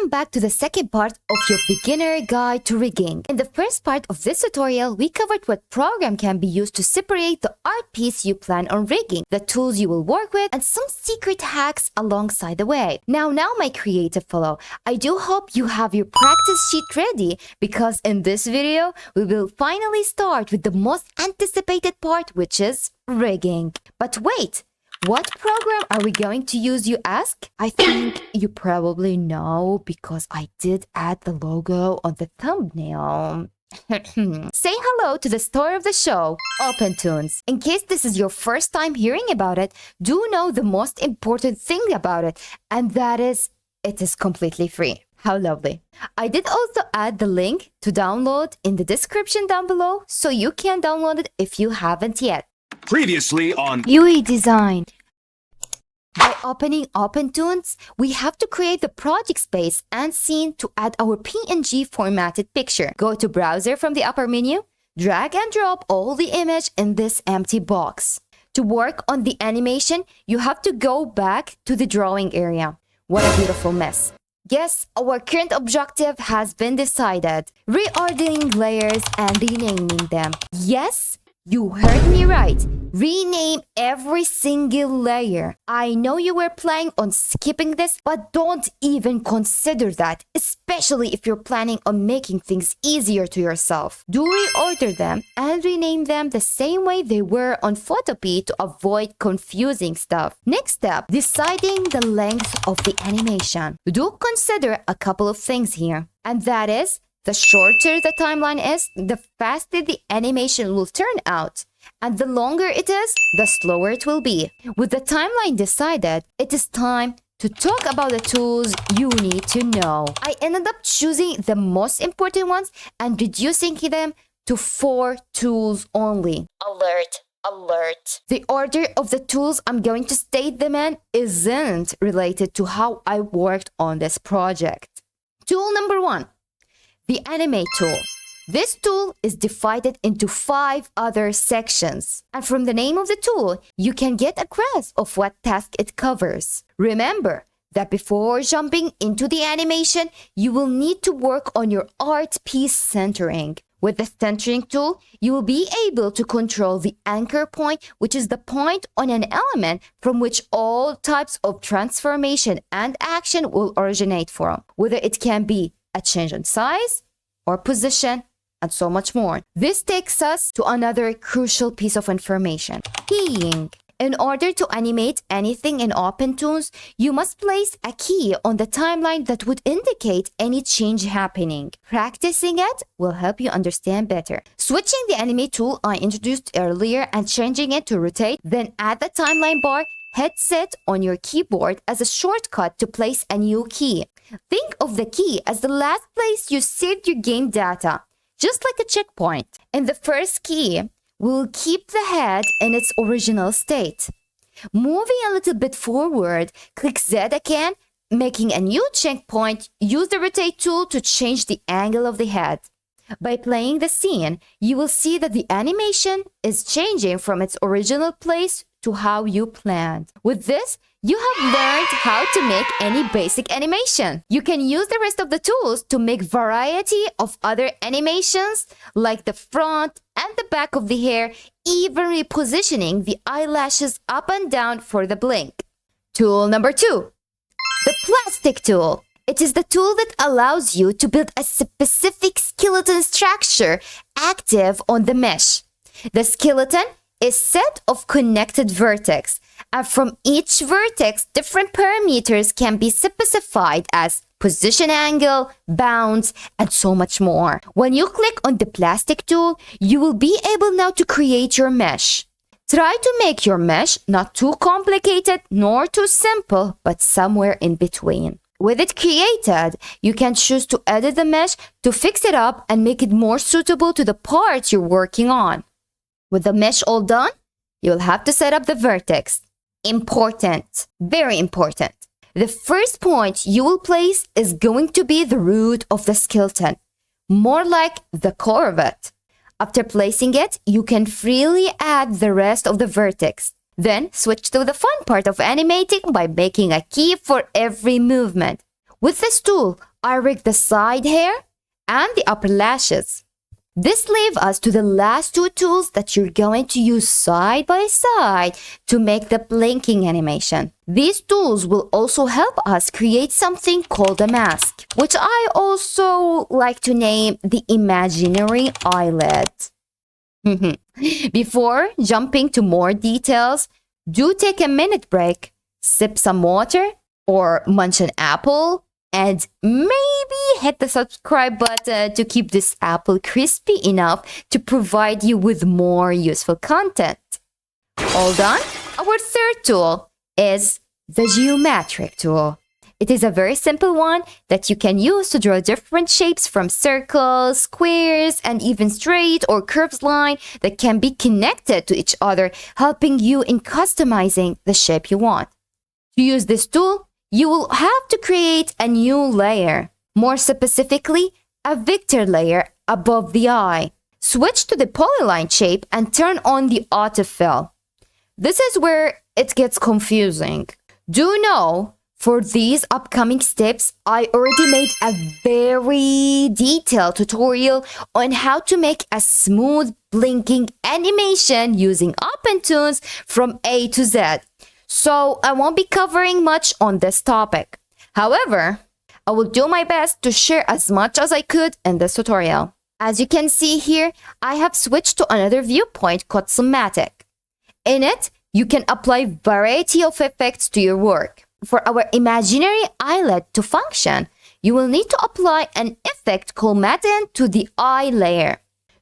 Welcome back to the second part of your beginner guide to rigging. In the first part of this tutorial, we covered what program can be used to separate the art piece you plan on rigging, the tools you will work with, and some secret hacks alongside the way. Now, my creative fellow, I do hope you have your practice sheet ready because in this video, we will finally start with the most anticipated part, which is rigging. But wait! What program are we going to use, you ask? I think you probably know because I did add the logo on the thumbnail. Say hello to the star of the show, Opentoonz. In case this is your first time hearing about it, do know the most important thing about it, and that is, it is completely free. How lovely. I did also add the link to download in the description down below, so you can download it if you haven't yet. Previously on UI design. By opening Opentoonz, we have to create the project space and scene to add our PNG formatted picture. Go to browser from the upper menu, drag and drop all the image in this empty box. To work on the animation, you have to go back to the drawing area. What a beautiful mess. Yes, our current objective has been decided. Reordering layers and renaming them. Yes, you heard me right. Rename every single layer. I know you were planning on skipping this, but don't even consider that, especially if you're planning on making things easier to yourself. Do reorder them and rename them the same way they were on Photopea to avoid confusing stuff. Next step, deciding the length of the animation. Do consider a couple of things here, and that is, the shorter the timeline is, the faster the animation will turn out. And the longer it is, the slower it will be. With the timeline decided, it is time to talk about the tools you need to know. I ended up choosing the most important ones and reducing them to 4 tools only. Alert! Alert! The order of the tools I'm going to state them in isn't related to how I worked on this project. Tool number 1. The animate tool. This tool is divided into 5 other sections. And from the name of the tool, you can get a grasp of what task it covers. Remember that before jumping into the animation, you will need to work on your art piece centering. With the centering tool, you will be able to control the anchor point, which is the point on an element from which all types of transformation and action will originate from, whether it can be a change in size or position, and so much more. This takes us to another crucial piece of information, keying. In order to animate anything in Opentoonz, you must place a key on the timeline that would indicate any change happening. Practicing it will help you understand better. Switching the animate tool I introduced earlier and changing it to rotate, then add the timeline bar, hit set on your keyboard as a shortcut to place a new key. Think of the key as the last place you saved your game data. Just like a checkpoint. In the first key, we'll keep the head in its original state. Moving a little bit forward, click Z again, making a new checkpoint, use the rotate tool to change the angle of the head. By playing the scene, you will see that the animation is changing from its original place to how you planned. With this, you have learned how to make any basic animation. You can use the rest of the tools to make variety of other animations like the front and the back of the hair, even repositioning the eyelashes up and down for the blink. Tool number 2. The plastic tool. It is the tool that allows you to build a specific skeleton structure active on the mesh. The skeleton is a set of connected vertex, and from each vertex, different parameters can be specified as position angle, bounds, and so much more. When you click on the plastic tool, you will be able now to create your mesh. Try to make your mesh not too complicated nor too simple, but somewhere in between. With it created, you can choose to edit the mesh to fix it up and make it more suitable to the part you're working on. With the mesh all done, you'll have to set up the vertex. Important, very important. The first point you will place is going to be the root of the skeleton, more like the core of it. After placing it, you can freely add the rest of the vertex. Then switch to the fun part of animating by making a key for every movement. With this tool, I rigged the side hair and the upper lashes. This leaves us to the last two tools that you're going to use side by side to make the blinking animation. These tools will also help us create something called a mask, which I also like to name the imaginary eyelid. Before jumping to more details, do take a minute break, sip some water, or munch an apple, and maybe hit the subscribe button to keep this apple crispy enough to provide you with more useful content. All done? Our third tool is the geometric tool. It is a very simple one that you can use to draw different shapes from circles, squares, and even straight or curved lines that can be connected to each other, helping you in customizing the shape you want. To use this tool, you will have to create a new layer, more specifically, a vector layer above the eye. Switch to the polyline shape and turn on the autofill. This is where it gets confusing. Do know, for these upcoming steps, I already made a very detailed tutorial on how to make a smooth blinking animation using Opentoonz from A to Z. So I won't be covering much on this topic. However, I will do my best to share as much as I could in this tutorial. As you can see here, I have switched to another viewpoint called Somatic. In it, you can apply variety of effects to your work. For our imaginary eyelid to function, you will need to apply an effect called Matten to the eye layer.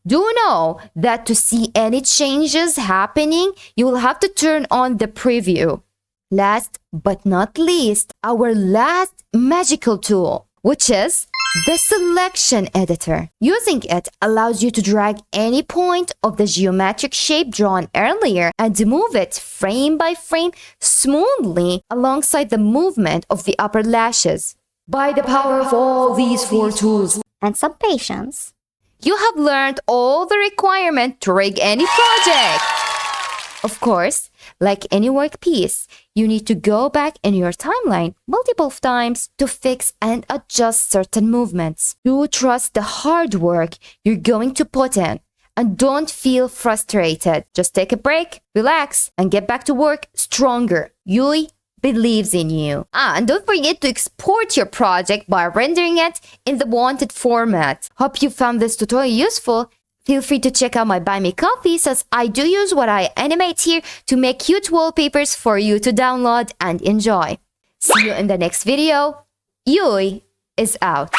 Do know that to see any changes happening, you will have to turn on the preview. Last but not least, our last magical tool, which is the selection editor. Using it allows you to drag any point of the geometric shape drawn earlier and move it frame by frame smoothly alongside the movement of the upper lashes. By the power of all these four tools and some patience, you have learned all the requirements to rig any project. Of course, like any work piece, you need to go back in your timeline multiple times to fix and adjust certain movements. Do trust the hard work you're going to put in and don't feel frustrated. Just take a break, relax, and get back to work stronger. Yui believes in you. And don't forget to export your project by rendering it in the wanted format. Hope you found this tutorial useful. Feel free to check out my Buy Me Coffee, since I do use what I animate here to make cute wallpapers for you to download and enjoy. See you in the next video. Yui is out.